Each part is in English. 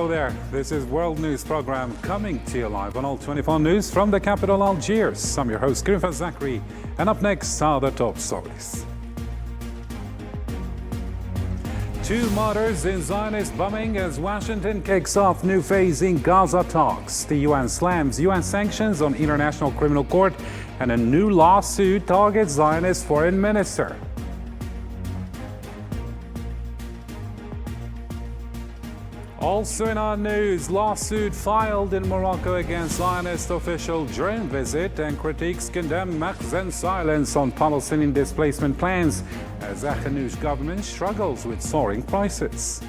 Hello there. This is World News Program coming to you live on All 24 News from the capital Algiers. I'm your host, Griffin Zachary, and up next are the top stories. 2 martyrs in Zionist bombing as Washington kicks off new phase in Gaza talks. The UN slams UN sanctions on International Criminal Court, and a new lawsuit targets Zionist foreign minister. Also in our news, lawsuit filed in Morocco against Zionist official during visit, and critics condemn Makhzen's silence on Palestinian displacement plans as Akhnou's government struggles with soaring prices.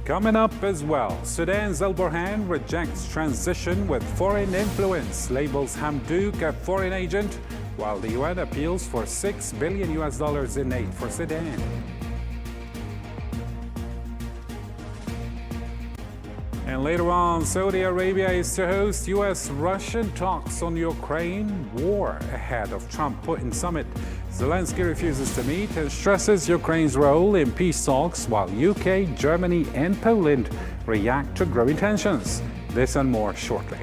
Coming up as well, Sudan's El Burhan rejects transition with foreign influence, labels Hamdouk a foreign agent, while the UN appeals for $6 billion in aid for Sudan. And later on, Saudi Arabia is to host US-Russian talks on Ukraine war ahead of Trump-Putin summit. Zelensky refuses to meet and stresses Ukraine's role in peace talks, while UK, Germany, and Poland react to growing tensions. This and more shortly.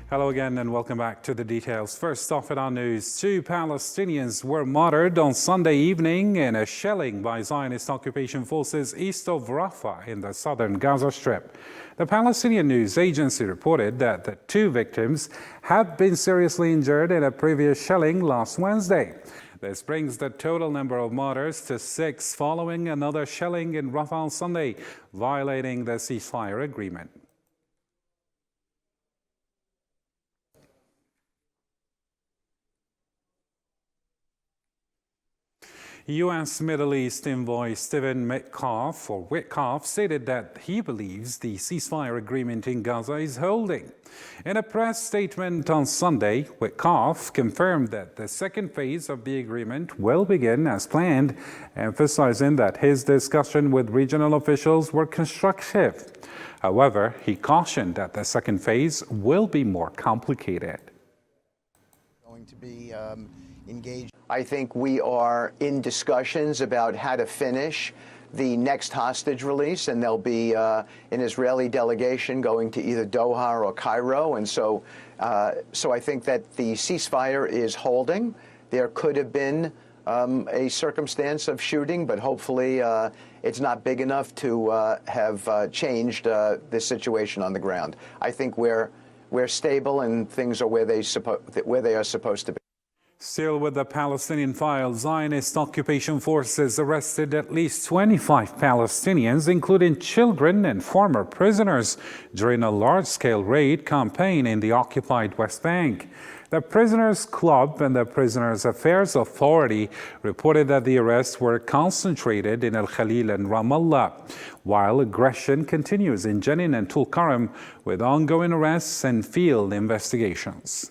Hello again and welcome back to the details. First off in our news, 2 Palestinians were martyred on Sunday evening in a shelling by Zionist occupation forces east of Rafah in the southern Gaza Strip. The Palestinian news agency reported that the 2 victims had been seriously injured in a previous shelling last Wednesday. This brings the total number of martyrs to 6 following another shelling in Rafah on Sunday, violating the ceasefire agreement. U.S. Middle East envoy Stephen Witkoff stated that he believes the ceasefire agreement in Gaza is holding. In a press statement on Sunday, Witkoff confirmed that the second phase of the agreement will begin as planned, emphasizing that his discussion with regional officials were constructive. However, he cautioned that the second phase will be more complicated. Going to be engaged. I think we are in discussions about how to finish the next hostage release, and there'll be an Israeli delegation going to either Doha or Cairo, and so I think that the ceasefire is holding. There could have been a circumstance of shooting, but hopefully it's not big enough to have changed this situation on the ground. I think we're stable and things are where they are supposed to be. Still with the Palestinian file, Zionist occupation forces arrested at least 25 Palestinians, including children and former prisoners, during a large-scale raid campaign in the occupied West Bank. The Prisoners Club and the Prisoners Affairs Authority reported that the arrests were concentrated in Al-Khalil and Ramallah, while aggression continues in Jenin and Tulkarm with ongoing arrests and field investigations.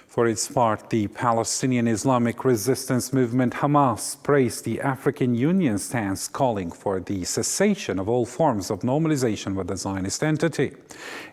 For its part, the Palestinian Islamic Resistance Movement Hamas praised the African Union's stance calling for the cessation of all forms of normalization with the Zionist entity.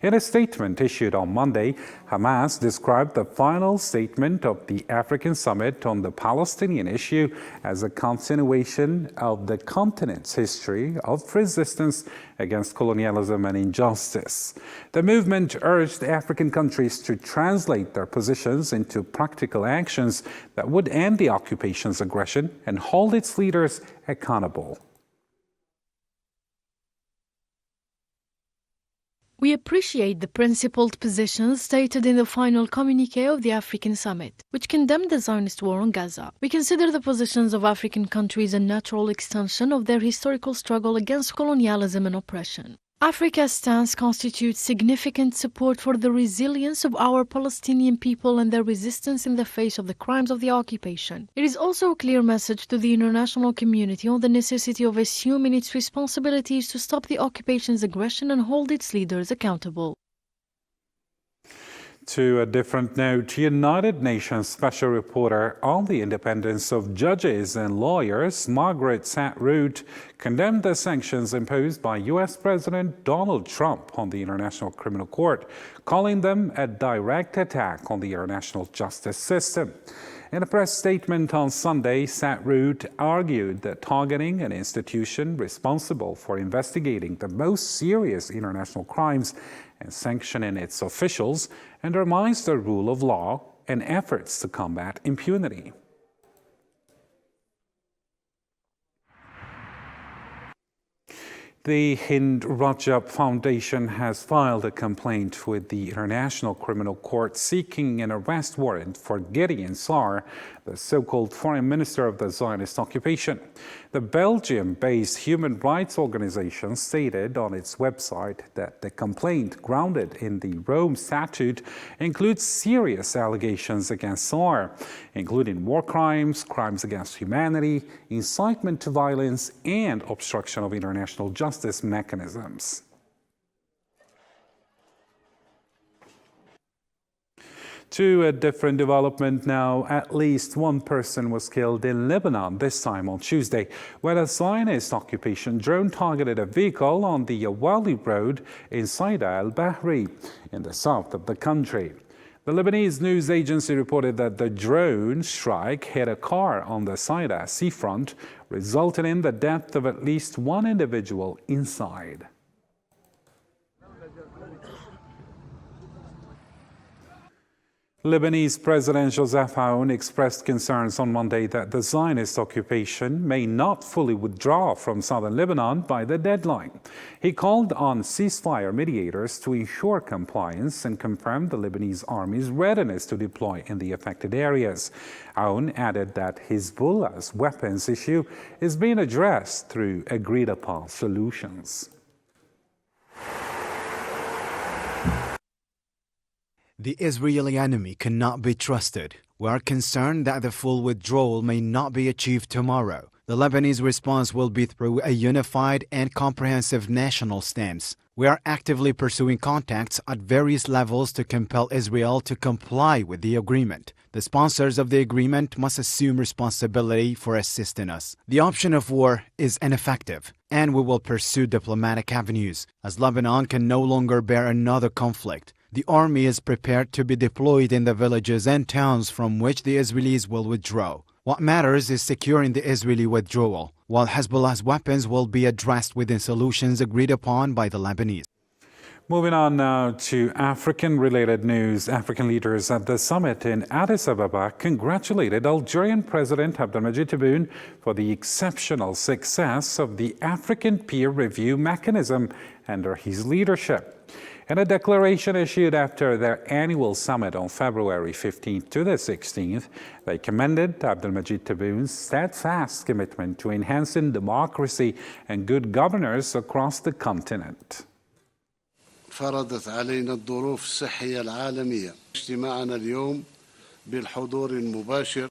In a statement issued on Monday, Hamas described the final statement of the African Summit on the Palestinian issue as a continuation of the continent's history of resistance against colonialism and injustice. The movement urged African countries to translate their positions into practical actions that would end the occupation's aggression and hold its leaders accountable. We appreciate the principled positions stated in the final communiqué of the African Summit, which condemned the Zionist war on Gaza. We consider the positions of African countries a natural extension of their historical struggle against colonialism and oppression. Africa's stance constitutes significant support for the resilience of our Palestinian people and their resistance in the face of the crimes of the occupation. It is also a clear message to the international community on the necessity of assuming its responsibilities to stop the occupation's aggression and hold its leaders accountable. To a different note, United Nations Special Reporter on the Independence of Judges and Lawyers, Margaret Satt-Root, condemned the sanctions imposed by U.S. President Donald Trump on the International Criminal Court, calling them a direct attack on the international justice system. In a press statement on Sunday, Satt-Root argued that targeting an institution responsible for investigating the most serious international crimes and sanctioning its officials undermines the rule of law and efforts to combat impunity. The Hind Rajab Foundation has filed a complaint with the International Criminal Court seeking an arrest warrant for Gideon Saar, the so-called foreign minister of the Zionist occupation. The Belgium-based human rights organization stated on its website that the complaint, grounded in the Rome Statute, includes serious allegations against Saar, including war crimes, crimes against humanity, incitement to violence, and obstruction of international justice mechanisms. To a different development now, at least one person was killed in Lebanon, this time on Tuesday, when a Zionist occupation drone targeted a vehicle on the Awali Road in Saida al-Bahri, in the south of the country. The Lebanese news agency reported that the drone strike hit a car on the Saida seafront, resulting in the death of at least one individual inside. Lebanese President Joseph Aoun expressed concerns on Monday that the Zionist occupation may not fully withdraw from southern Lebanon by the deadline. He called on ceasefire mediators to ensure compliance and confirmed the Lebanese army's readiness to deploy in the affected areas. Aoun added that Hezbollah's weapons issue is being addressed through agreed-upon solutions. The Israeli enemy cannot be trusted. We are concerned that the full withdrawal may not be achieved tomorrow. The Lebanese response will be through a unified and comprehensive national stance. We are actively pursuing contacts at various levels to compel Israel to comply with the agreement. The sponsors of the agreement must assume responsibility for assisting us. The option of war is ineffective, and we will pursue diplomatic avenues, as Lebanon can no longer bear another conflict. The army is prepared to be deployed in the villages and towns from which the Israelis will withdraw. What matters is securing the Israeli withdrawal, while Hezbollah's weapons will be addressed within solutions agreed upon by the Lebanese. Moving on now to African-related news. African leaders at the summit in Addis Ababa congratulated Algerian President Abdelmadjid Tebboune for the exceptional success of the African peer review mechanism under his leadership. In a declaration issued after their annual summit on February 15th to the 16th, they commended Abdelmadjid Tebboune's steadfast commitment to enhancing democracy and good governance across the continent. فرضت علينا الظروف الصحية العالمية اجتماعنا اليوم بالحضور المباشر.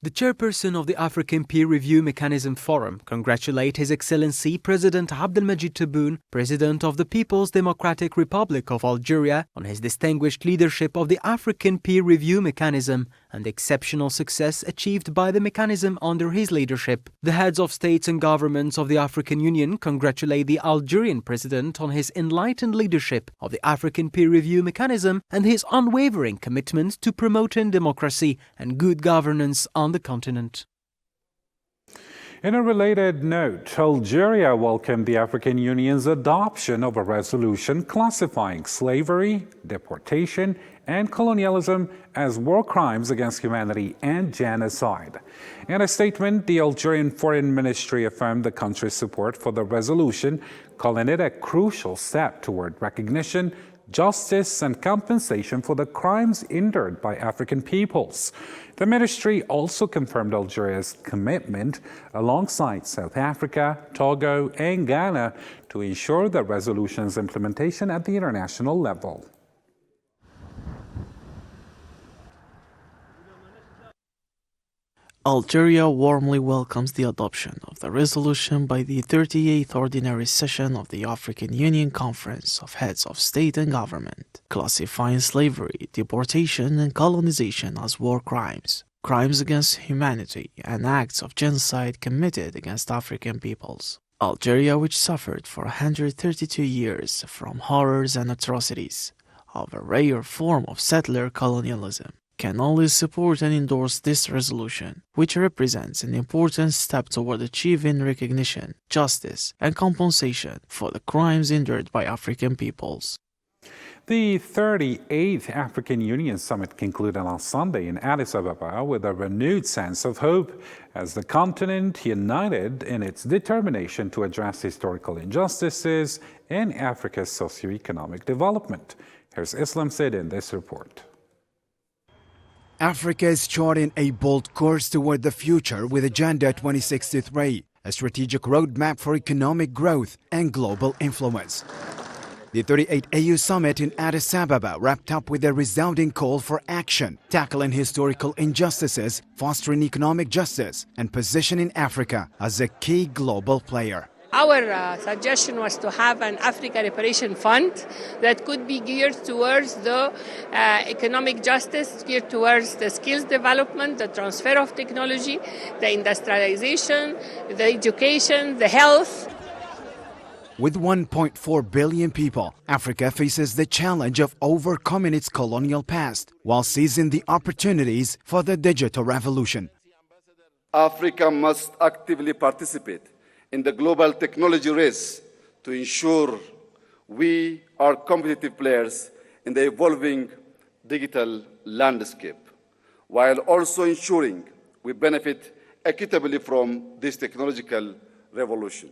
The chairperson of the African Peer Review Mechanism Forum congratulated His Excellency President Abdelmadjid Tebboune, President of the People's Democratic Republic of Algeria, on his distinguished leadership of the African Peer Review Mechanism and the exceptional success achieved by the mechanism under his leadership. The heads of states and governments of the African Union congratulate the Algerian President on his enlightened leadership of the African Peer Review Mechanism and his unwavering commitment to promoting democracy and good governance on the continent. In a related note, Algeria welcomed the African Union's adoption of a resolution classifying slavery, deportation, and colonialism as war crimes against humanity and genocide. In a statement, the Algerian Foreign Ministry affirmed the country's support for the resolution, calling it a crucial step toward recognition, justice, and compensation for the crimes endured by African peoples. The ministry also confirmed Algeria's commitment, alongside South Africa, Togo, and Ghana, to ensure the resolution's implementation at the international level. Algeria warmly welcomes the adoption of the resolution by the 38th Ordinary Session of the African Union Conference of Heads of State and Government, classifying slavery, deportation, and colonization as war crimes, crimes against humanity, and acts of genocide committed against African peoples. Algeria, which suffered for 132 years from horrors and atrocities of a rare form of settler colonialism, can only support and endorse this resolution, which represents an important step toward achieving recognition, justice, and compensation for the crimes endured by African peoples. The 38th African Union Summit concluded on Sunday in Addis Ababa with a renewed sense of hope as the continent united in its determination to address historical injustices in Africa's socio-economic development. Here's Islam Said in this report. Africa is charting a bold course toward the future with Agenda 2063, a strategic roadmap for economic growth and global influence. The 38th AU Summit in Addis Ababa wrapped up with a resounding call for action, tackling historical injustices, fostering economic justice, and positioning Africa as a key global player. Our suggestion was to have an Africa Reparation Fund that could be geared towards the economic justice, geared towards the skills development, the transfer of technology, the industrialization, the education, the health. With 1.4 billion people, Africa faces the challenge of overcoming its colonial past while seizing the opportunities for the digital revolution. Africa must actively participate in the global technology race to ensure we are competitive players in the evolving digital landscape, while also ensuring we benefit equitably from this technological revolution.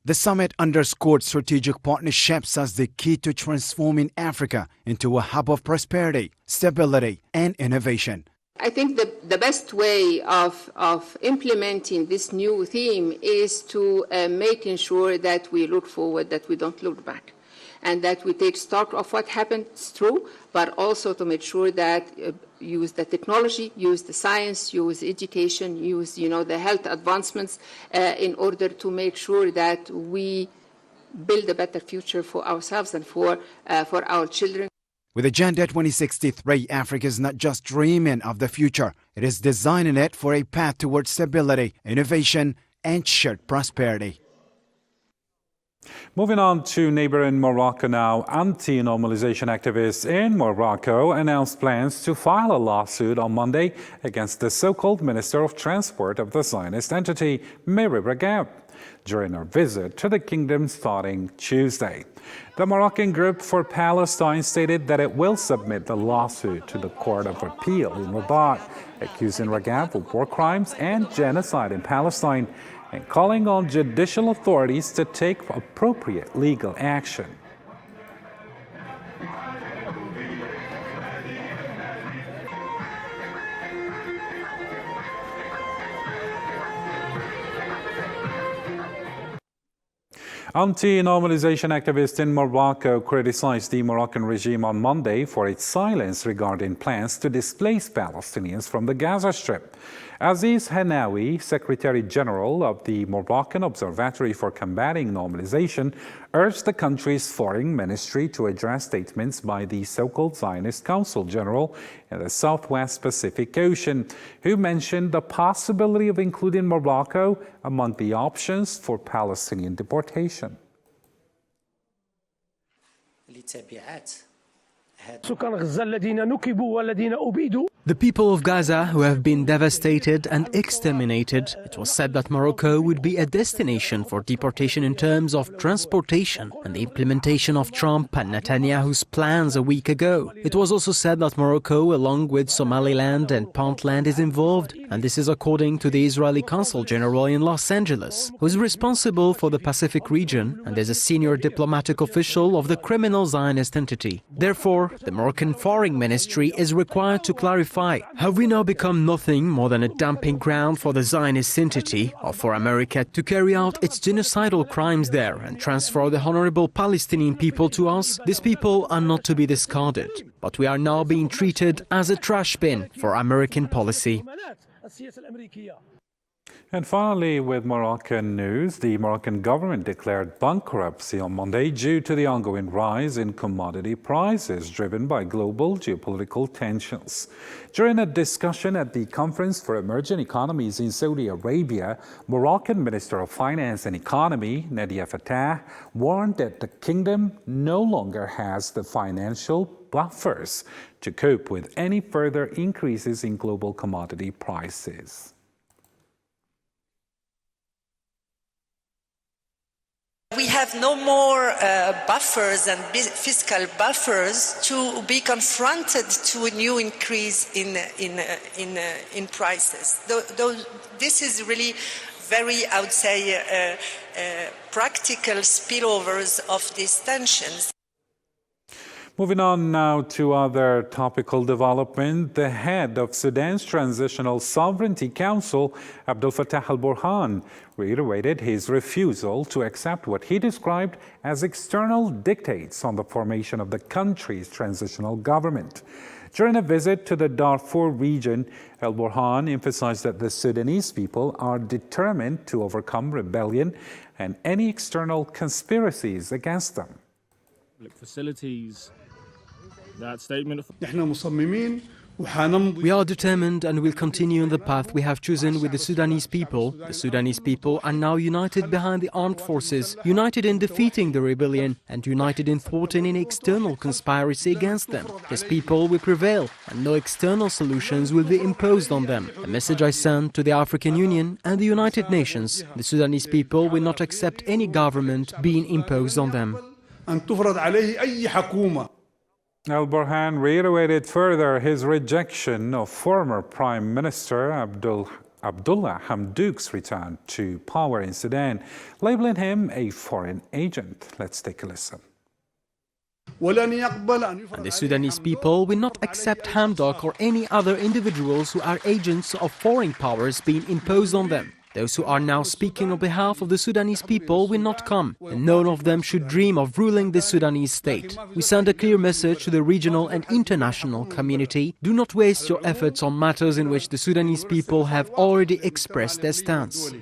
The summit underscored strategic partnerships as the key to transforming Africa into a hub of prosperity, stability, and innovation. I think the best way of implementing this new theme is to making sure that we look forward, that we don't look back, and that we take stock of what happened through, but also to make sure that use the technology, use the science, use education, use the health advancements in order to make sure that we build a better future for ourselves and for our children. With Agenda 2063, Africa is not just dreaming of the future, it is designing it for a path towards stability, innovation, and shared prosperity. Moving on to neighboring Morocco now, anti-normalization activists in Morocco announced plans to file a lawsuit on Monday against the so-called Minister of Transport of the Zionist entity, Miri Regev, during her visit to the kingdom starting Tuesday. The Moroccan Group for Palestine stated that it will submit the lawsuit to the Court of Appeal in Rabat, accusing Regev of war crimes and genocide in Palestine and calling on judicial authorities to take appropriate legal action. Anti-normalization activists in Morocco criticized the Moroccan regime on Monday for its silence regarding plans to displace Palestinians from the Gaza Strip. Aziz Hanawi, Secretary General of the Moroccan Observatory for Combating Normalization, urged the country's foreign ministry to address statements by the so-called Zionist Council General in the Southwest Pacific Ocean, who mentioned the possibility of including Morocco among the options for Palestinian deportation. The people of Gaza who have been devastated and exterminated, it was said that Morocco would be a destination for deportation in terms of transportation and the implementation of Trump and Netanyahu's plans a week ago. It was also said that Morocco, along with Somaliland and Puntland, is involved, and this is according to the Israeli Consul General in Los Angeles, who is responsible for the Pacific region and is a senior diplomatic official of the criminal Zionist entity. Therefore, the Moroccan Foreign Ministry is required to clarify: have we now become nothing more than a dumping ground for the Zionist entity, or for America to carry out its genocidal crimes there and transfer the honorable Palestinian people to us? These people are not to be discarded, but we are now being treated as a trash bin for American policy. And finally, with Moroccan news, the Moroccan government declared bankruptcy on Monday due to the ongoing rise in commodity prices driven by global geopolitical tensions. During a discussion at the Conference for Emerging Economies in Saudi Arabia, Moroccan Minister of Finance and Economy, Nadia Fattah, warned that the kingdom no longer has the financial buffers to cope with any further increases in global commodity prices. We have no more buffers and fiscal buffers to be confronted to a new increase in prices. This is really very, I would say, practical spillovers of these tensions. Moving on now to other topical development, the head of Sudan's Transitional Sovereignty Council, Abdel Fattah al-Burhan, reiterated his refusal to accept what he described as external dictates on the formation of the country's transitional government. During a visit to the Darfur region, al-Burhan emphasized that the Sudanese people are determined to overcome rebellion and any external conspiracies against them. Facilities. That statement. We are determined and will continue on the path we have chosen with the Sudanese people. The Sudanese people are now united behind the armed forces, united in defeating the rebellion and united in thwarting any external conspiracy against them. These people will prevail and no external solutions will be imposed on them. A message I send to the African Union and the United Nations. The Sudanese people will not accept any government being imposed on them. Al-Burhan reiterated further his rejection of former Prime Minister Abdullah Hamdouk's return to power in Sudan, labeling him a foreign agent. Let's take a listen. And the Sudanese people will not accept Hamdok or any other individuals who are agents of foreign powers being imposed on them. Those who are now speaking on behalf of the Sudanese people will not come, and none of them should dream of ruling the Sudanese state. We send a clear message to the regional and international community. Do not waste your efforts on matters in which the Sudanese people have already expressed their stance.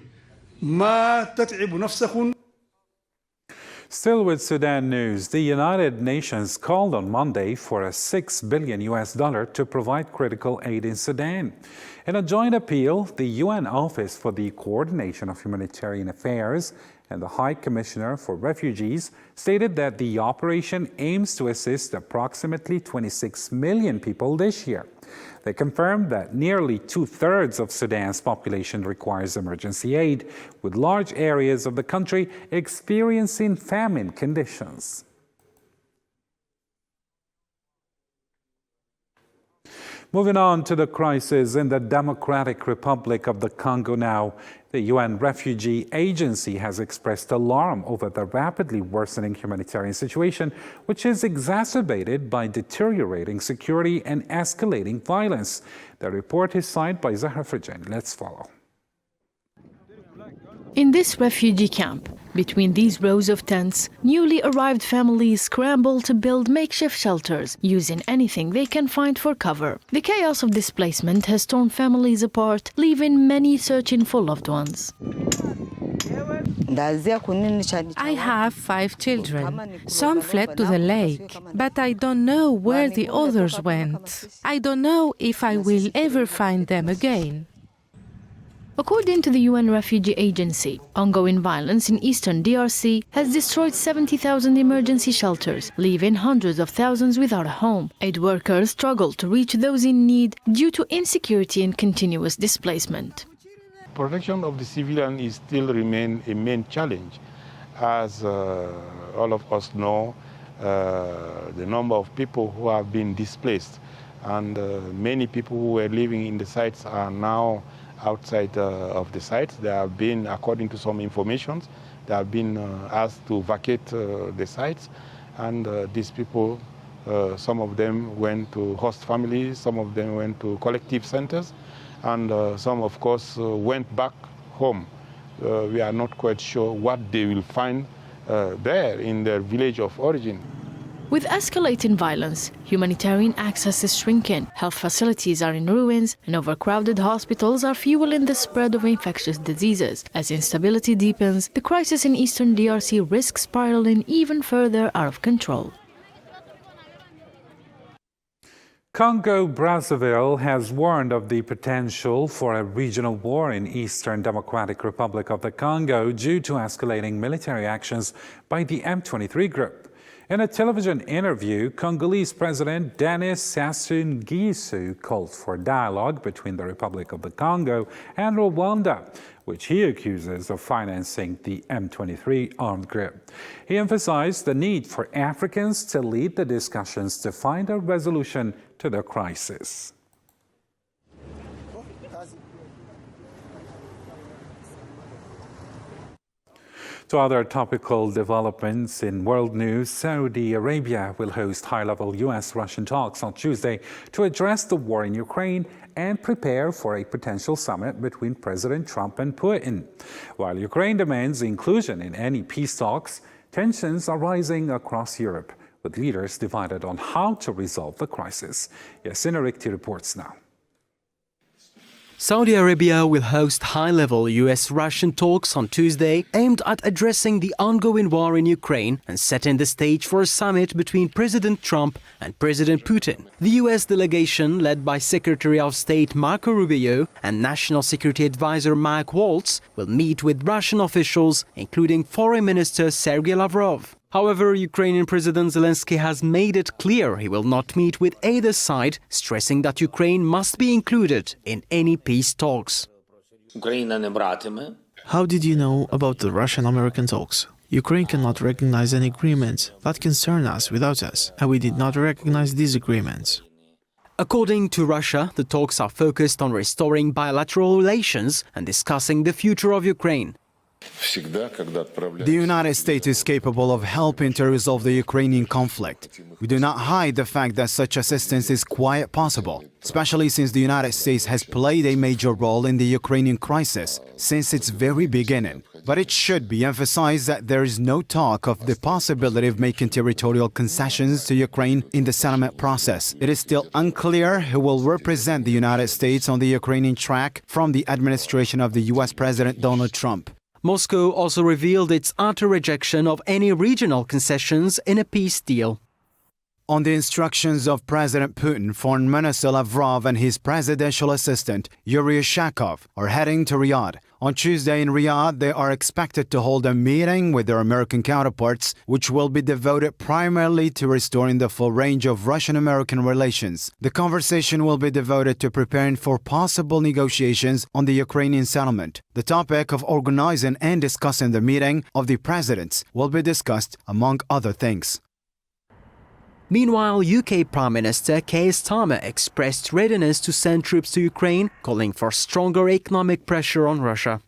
Still with Sudan news, the United Nations called on Monday for a $6 billion to provide critical aid in Sudan. In a joint appeal, the UN Office for the Coordination of Humanitarian Affairs and the High Commissioner for Refugees stated that the operation aims to assist approximately 26 million people this year. They confirmed that nearly 2/3 of Sudan's population requires emergency aid, with large areas of the country experiencing famine conditions. Moving on to the crisis in the Democratic Republic of the Congo now. The UN Refugee Agency has expressed alarm over the rapidly worsening humanitarian situation, which is exacerbated by deteriorating security and escalating violence. The report is signed by Zahra Frijan. Let's follow. In this refugee camp, between these rows of tents, newly arrived families scramble to build makeshift shelters, using anything they can find for cover. The chaos of displacement has torn families apart, leaving many searching for loved ones. I have 5 children. Some fled to the lake, but I don't know where the others went. I don't know if I will ever find them again. According to the UN Refugee Agency, ongoing violence in eastern DRC has destroyed 70,000 emergency shelters, leaving hundreds of thousands without a home. Aid workers struggle to reach those in need due to insecurity and continuous displacement. Protection of the civilian is still remain a main challenge. As all of us know, the number of people who have been displaced and many people who were living in the sites are now outside of the sites. They have been, according to some information, they have been asked to vacate the sites, and these people, some of them went to host families, some of them went to collective centers, and some, of course, went back home. We are not quite sure what they will find there in their village of origin. With escalating violence, humanitarian access is shrinking, health facilities are in ruins, and overcrowded hospitals are fueling the spread of infectious diseases. As instability deepens, the crisis in eastern DRC risks spiraling even further out of control. Congo-Brazzaville has warned of the potential for a regional war in Eastern Democratic Republic of the Congo due to escalating military actions by the M23 group. In a television interview, Congolese President Denis Sassou Nguesso called for dialogue between the Republic of the Congo and Rwanda, which he accuses of financing the M23 armed group. He emphasized the need for Africans to lead the discussions to find a resolution to the crisis. To other topical developments in world news, Saudi Arabia will host high-level US-Russian talks on Tuesday to address the war in Ukraine and prepare for a potential summit between President Trump and Putin. While Ukraine demands inclusion in any peace talks, tensions are rising across Europe, with leaders divided on how to resolve the crisis. Yasin Arikti reports now. Saudi Arabia will host high-level US-Russian talks on Tuesday aimed at addressing the ongoing war in Ukraine and setting the stage for a summit between President Trump and President Putin. The US delegation, led by Secretary of State Marco Rubio and National Security Advisor Mike Waltz, will meet with Russian officials, including Foreign Minister Sergei Lavrov. However, Ukrainian President Zelensky has made it clear he will not meet with either side, stressing that Ukraine must be included in any peace talks. How did you know about the Russian-American talks? Ukraine cannot recognize any agreements that concern us without us, and we did not recognize these agreements. According to Russia, the talks are focused on restoring bilateral relations and discussing the future of Ukraine. The United States is capable of helping to resolve the Ukrainian conflict. We do not hide the fact that such assistance is quite possible, especially since the United States has played a major role in the Ukrainian crisis since its very beginning. But it should be emphasized that there is no talk of the possibility of making territorial concessions to Ukraine in the settlement process. It is still unclear who will represent the United States on the Ukrainian track from the administration of the US President Donald Trump. Moscow also revealed its utter rejection of any regional concessions in a peace deal. On the instructions of President Putin, Foreign Minister Lavrov and his presidential assistant, Yuri Ushakov, are heading to Riyadh. On Tuesday in Riyadh, they are expected to hold a meeting with their American counterparts, which will be devoted primarily to restoring the full range of Russian-American relations. The conversation will be devoted to preparing for possible negotiations on the Ukrainian settlement. The topic of organizing and discussing the meeting of the presidents will be discussed, among other things. Meanwhile, UK Prime Minister Keir Starmer expressed readiness to send troops to Ukraine, calling for stronger economic pressure on Russia.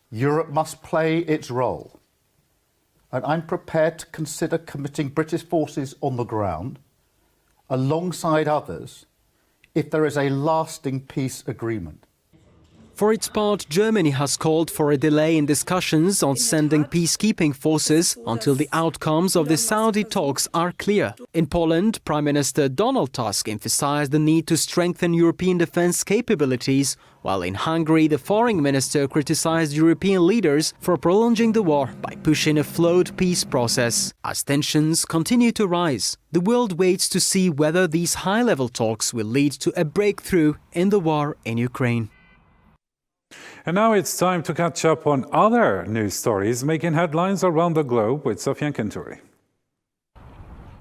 Europe must play its role, and I'm prepared to consider committing British forces on the ground alongside others if there is a lasting peace agreement. For its part, Germany has called for a delay in discussions on sending peacekeeping forces until the outcomes of the Saudi talks are clear. In Poland, Prime Minister Donald Tusk emphasized the need to strengthen European defense capabilities, while in Hungary, the foreign minister criticized European leaders for prolonging the war by pushing a flawed peace process. As tensions continue to rise, the world waits to see whether these high-level talks will lead to a breakthrough in the war in Ukraine. And now it's time to catch up on other news stories making headlines around the globe with Sofian Kenturi.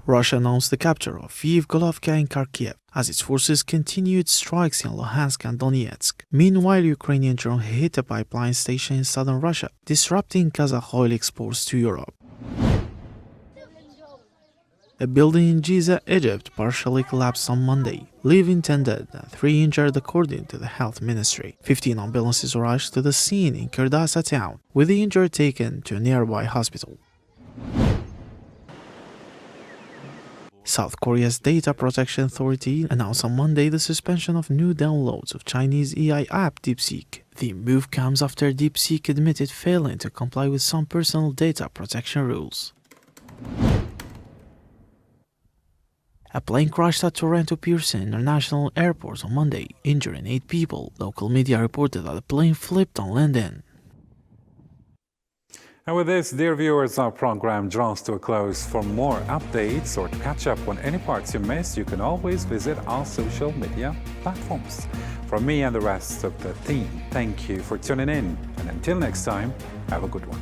Russia announced the capture of Kyiv, Golovka and Kharkiv as its forces continued strikes in Luhansk and Donetsk. Meanwhile, Ukrainian drone hit a pipeline station in southern Russia, disrupting Kazakh oil exports to Europe. A building in Giza, Egypt, partially collapsed on Monday, leaving 10 dead and 3 injured according to the health ministry. 15 ambulances rushed to the scene in Kurdasa town, with the injured taken to a nearby hospital. South Korea's Data Protection Authority announced on Monday the suspension of new downloads of Chinese AI app DeepSeek. The move comes after DeepSeek admitted failing to comply with some personal data protection rules. A plane crashed at Toronto Pearson International Airport on Monday, injuring 8 people. Local media reported that the plane flipped on landing. And with this, dear viewers, our program draws to a close. For more updates or to catch up on any parts you missed, you can always visit our social media platforms. From me and the rest of the team, thank you for tuning in. And until next time, have a good one.